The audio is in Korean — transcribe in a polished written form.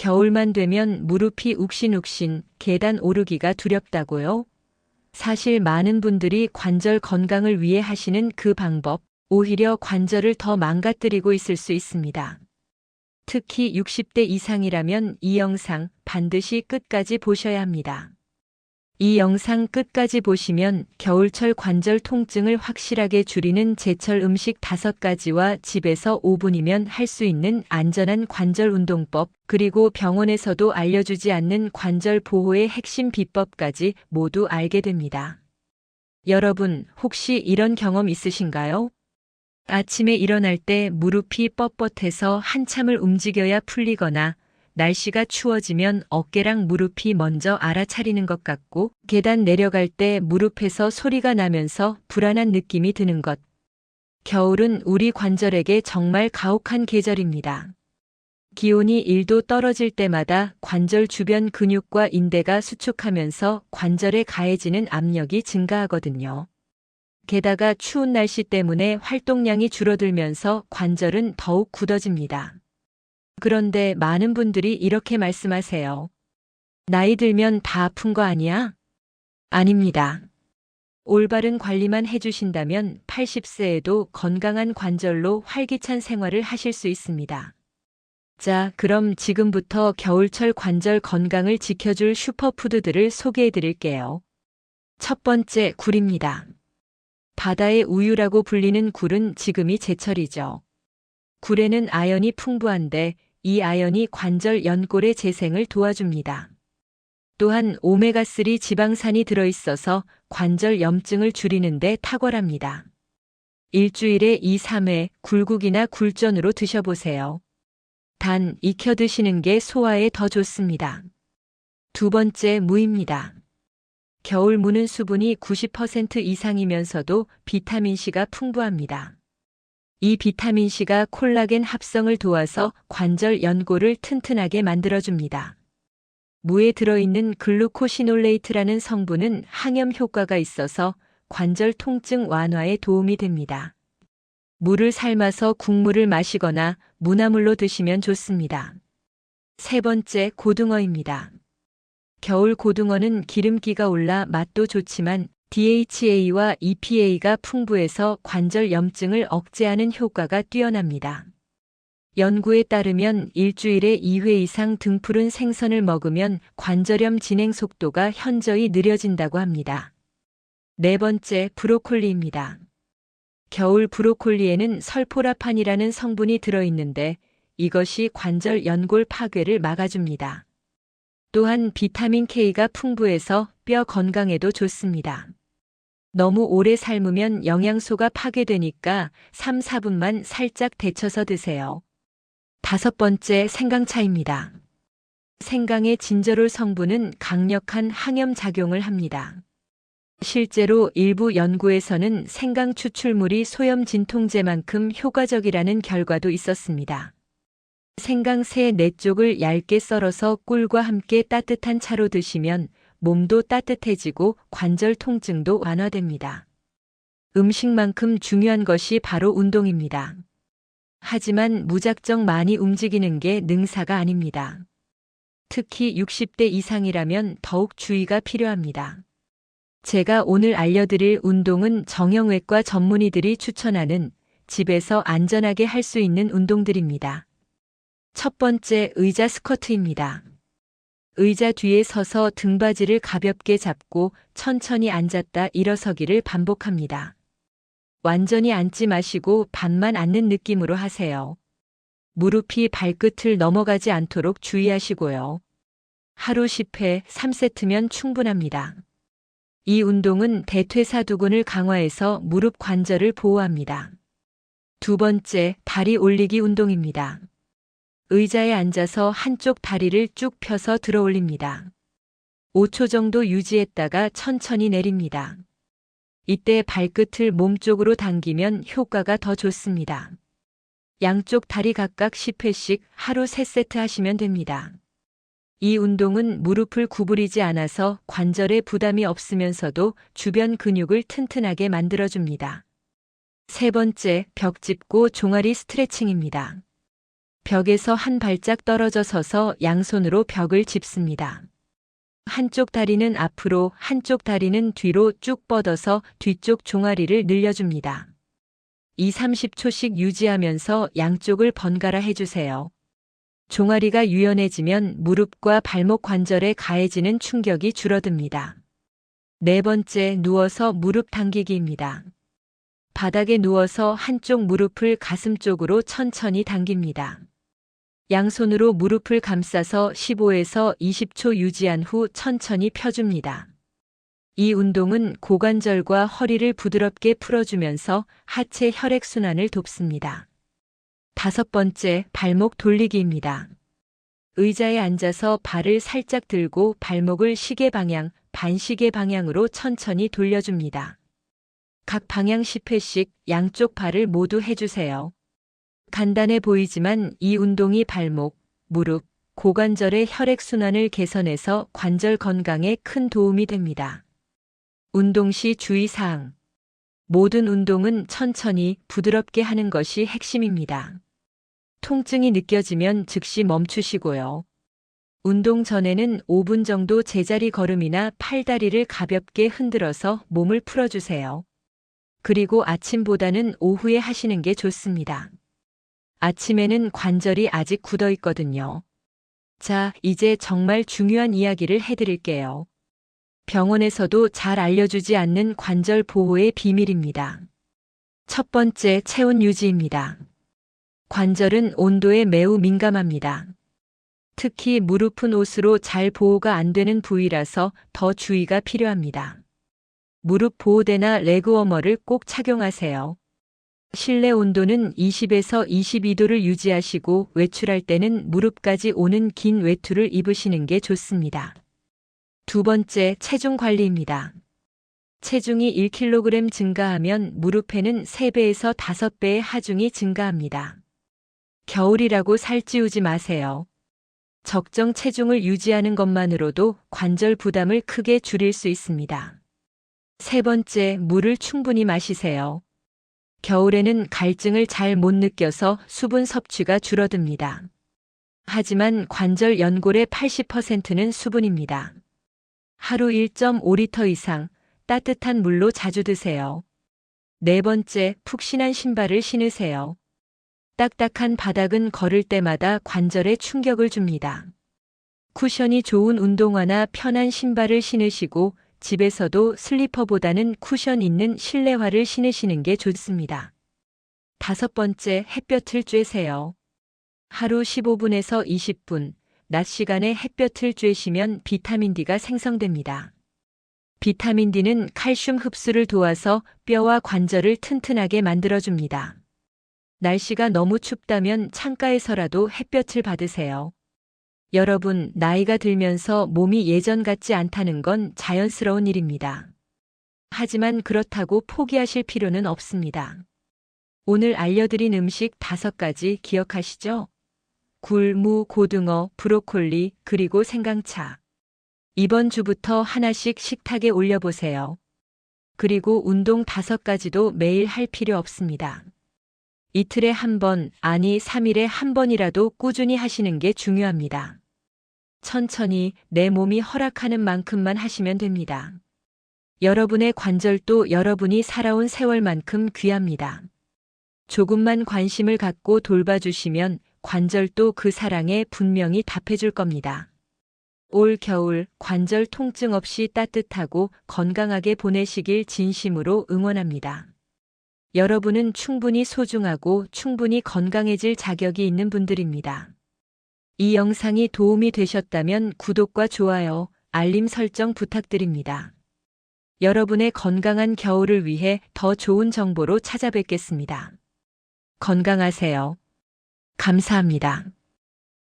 겨울만 되면 무릎이 욱신욱신, 계단 오르기가 두렵다고요? 사실 많은 분들이 관절 건강을 위해 하시는 그 방법, 오히려 관절을 더 망가뜨리고 있을 수 있습니다. 특히 60대 이상이라면 이 영상 반드시 끝까지 보셔야 합니다. 이 영상 끝까지 보시면 겨울철 관절 통증을 확실하게 줄이는 제철 음식 5가지와 집에서 5분이면 할 수 있는 안전한 관절 운동법, 그리고 병원에서도 알려주지 않는 관절 보호의 핵심 비법까지 모두 알게 됩니다. 여러분, 혹시 이런 경험 있으신가요? 아침에 일어날 때 무릎이 뻣뻣해서 한참을 움직여야 풀리거나 날씨가 추워지면 어깨랑 무릎이 먼저 알아차리는 것 같고 계단 내려갈 때 무릎에서 소리가 나면서 불안한 느낌이 드는 것. 겨울은 우리 관절에게 정말 가혹한 계절입니다. 기온이 1도 떨어질 때마다 관절 주변 근육과 인대가 수축하면서 관절에 가해지는 압력이 증가하거든요. 게다가 추운 날씨 때문에 활동량이 줄어들면서 관절은 더욱 굳어집니다. 그런데 많은 분들이 이렇게 말씀하세요. 나이 들면 다 아픈 거 아니야? 아닙니다. 올바른 관리만 해주신다면 80세에도 건강한 관절로 활기찬 생활을 하실 수 있습니다. 자, 그럼 지금부터 겨울철 관절 건강을 지켜줄 슈퍼푸드들을 소개해 드릴게요. 첫 번째, 굴입니다. 바다의 우유라고 불리는 굴은 지금이 제철이죠. 굴에는 아연이 풍부한데 이 아연이 관절 연골의 재생을 도와줍니다. 또한 오메가3 지방산이 들어있어서 관절 염증을 줄이는 데 탁월합니다. 일주일에 2~3회 굴국이나 굴전으로 드셔보세요. 단, 익혀 드시는 게 소화에 더 좋습니다. 두 번째, 무입니다. 겨울 무는 수분이 90% 이상이면서도 비타민C가 풍부합니다. 이 비타민C가 콜라겐 합성을 도와서 관절 연골을 튼튼하게 만들어줍니다. 무에 들어있는 글루코시놀레이트라는 성분은 항염 효과가 있어서 관절 통증 완화에 도움이 됩니다. 무를 삶아서 국물을 마시거나 무나물로 드시면 좋습니다. 세 번째, 고등어입니다. 겨울 고등어는 기름기가 올라 맛도 좋지만 DHA와 EPA가 풍부해서 관절 염증을 억제하는 효과가 뛰어납니다. 연구에 따르면 일주일에 2회 이상 등푸른 생선을 먹으면 관절염 진행 속도가 현저히 느려진다고 합니다. 네 번째, 브로콜리입니다. 겨울 브로콜리에는 설포라판이라는 성분이 들어있는데 이것이 관절 연골 파괴를 막아줍니다. 또한 비타민 K가 풍부해서 뼈 건강에도 좋습니다. 너무 오래 삶으면 영양소가 파괴되니까 3~4분만 살짝 데쳐서 드세요. 다섯 번째, 생강차입니다. 생강의 진저롤 성분은 강력한 항염 작용을 합니다. 실제로 일부 연구에서는 생강 추출물이 소염 진통제만큼 효과적이라는 결과도 있었습니다. 생강새 4쪽을 얇게 썰어서 꿀과 함께 따뜻한 차로 드시면 몸도 따뜻해지고 관절 통증도 완화됩니다. 음식만큼 중요한 것이 바로 운동입니다. 하지만 무작정 많이 움직이는 게 능사가 아닙니다. 특히 60대 이상이라면 더욱 주의가 필요합니다. 제가 오늘 알려드릴 운동은 정형외과 전문의들이 추천하는 집에서 안전하게 할 수 있는 운동들입니다. 첫 번째, 의자 스쿼트입니다. 의자 뒤에 서서 등받이를 가볍게 잡고 천천히 앉았다 일어서기를 반복합니다. 완전히 앉지 마시고 반만 앉는 느낌으로 하세요. 무릎이 발끝을 넘어가지 않도록 주의하시고요. 하루 10회 3세트면 충분합니다. 이 운동은 대퇴사두근을 강화해서 무릎 관절을 보호합니다. 두 번째, 다리 올리기 운동입니다. 의자에 앉아서 한쪽 다리를 쭉 펴서 들어 올립니다. 5초 정도 유지했다가 천천히 내립니다. 이때 발끝을 몸쪽으로 당기면 효과가 더 좋습니다. 양쪽 다리 각각 10회씩 하루 3세트 하시면 됩니다. 이 운동은 무릎을 구부리지 않아서 관절에 부담이 없으면서도 주변 근육을 튼튼하게 만들어줍니다. 세 번째, 벽 짚고 종아리 스트레칭입니다. 벽에서 한 발짝 떨어져 서서 양손으로 벽을 짚습니다. 한쪽 다리는 앞으로, 한쪽 다리는 뒤로 쭉 뻗어서 뒤쪽 종아리를 늘려줍니다. 2~30초씩 유지하면서 양쪽을 번갈아 해주세요. 종아리가 유연해지면 무릎과 발목 관절에 가해지는 충격이 줄어듭니다. 네 번째, 누워서 무릎 당기기입니다. 바닥에 누워서 한쪽 무릎을 가슴 쪽으로 천천히 당깁니다. 양손으로 무릎을 감싸서 15에서 20초 유지한 후 천천히 펴줍니다. 이 운동은 고관절과 허리를 부드럽게 풀어주면서 하체 혈액순환을 돕습니다. 다섯 번째, 발목 돌리기입니다. 의자에 앉아서 발을 살짝 들고 발목을 시계 방향, 반시계 방향으로 천천히 돌려줍니다. 각 방향 10회씩 양쪽 발을 모두 해주세요. 간단해 보이지만 이 운동이 발목, 무릎, 고관절의 혈액순환을 개선해서 관절 건강에 큰 도움이 됩니다. 운동 시 주의사항. 모든 운동은 천천히 부드럽게 하는 것이 핵심입니다. 통증이 느껴지면 즉시 멈추시고요. 운동 전에는 5분 정도 제자리 걸음이나 팔다리를 가볍게 흔들어서 몸을 풀어주세요. 그리고 아침보다는 오후에 하시는 게 좋습니다. 아침에는 관절이 아직 굳어 있거든요. 자, 이제 정말 중요한 이야기를 해드릴게요. 병원에서도 잘 알려주지 않는 관절 보호의 비밀입니다. 첫 번째, 체온 유지입니다. 관절은 온도에 매우 민감합니다. 특히 무릎은 옷으로 잘 보호가 안 되는 부위라서 더 주의가 필요합니다. 무릎 보호대나 레그워머를 꼭 착용하세요. 실내 온도는 20에서 22도를 유지하시고 외출할 때는 무릎까지 오는 긴 외투를 입으시는 게 좋습니다. 두 번째, 체중 관리입니다. 체중이 1kg 증가하면 무릎에는 3배에서 5배의 하중이 증가합니다. 겨울이라고 살찌우지 마세요. 적정 체중을 유지하는 것만으로도 관절 부담을 크게 줄일 수 있습니다. 세 번째, 물을 충분히 마시세요. 겨울에는 갈증을 잘 못 느껴서 수분 섭취가 줄어듭니다. 하지만 관절 연골의 80%는 수분입니다. 하루 1.5리터 이상 따뜻한 물로 자주 드세요. 네 번째, 푹신한 신발을 신으세요. 딱딱한 바닥은 걸을 때마다 관절에 충격을 줍니다. 쿠션이 좋은 운동화나 편한 신발을 신으시고 집에서도 슬리퍼보다는 쿠션 있는 실내화를 신으시는 게 좋습니다. 다섯 번째, 햇볕을 쬐세요. 하루 15분에서 20분, 낮 시간에 햇볕을 쬐시면 비타민 D가 생성됩니다. 비타민 D는 칼슘 흡수를 도와서 뼈와 관절을 튼튼하게 만들어줍니다. 날씨가 너무 춥다면 창가에서라도 햇볕을 받으세요. 여러분, 나이가 들면서 몸이 예전 같지 않다는 건 자연스러운 일입니다. 하지만 그렇다고 포기하실 필요는 없습니다. 오늘 알려드린 음식 5가지 기억하시죠? 굴, 무, 고등어, 브로콜리, 그리고 생강차. 이번 주부터 하나씩 식탁에 올려보세요. 그리고 운동 5가지도 매일 할 필요 없습니다. 이틀에 한 번, 아니 3일에 한 번이라도 꾸준히 하시는 게 중요합니다. 천천히 내 몸이 허락하는 만큼만 하시면 됩니다. 여러분의 관절도 여러분이 살아온 세월만큼 귀합니다. 조금만 관심을 갖고 돌봐주시면 관절도 그 사랑에 분명히 답해줄 겁니다. 올 겨울 관절 통증 없이 따뜻하고 건강하게 보내시길 진심으로 응원합니다. 여러분은 충분히 소중하고 충분히 건강해질 자격이 있는 분들입니다. 이 영상이 도움이 되셨다면 구독과 좋아요, 알림 설정 부탁드립니다. 여러분의 건강한 겨울을 위해 더 좋은 정보로 찾아뵙겠습니다. 건강하세요. 감사합니다.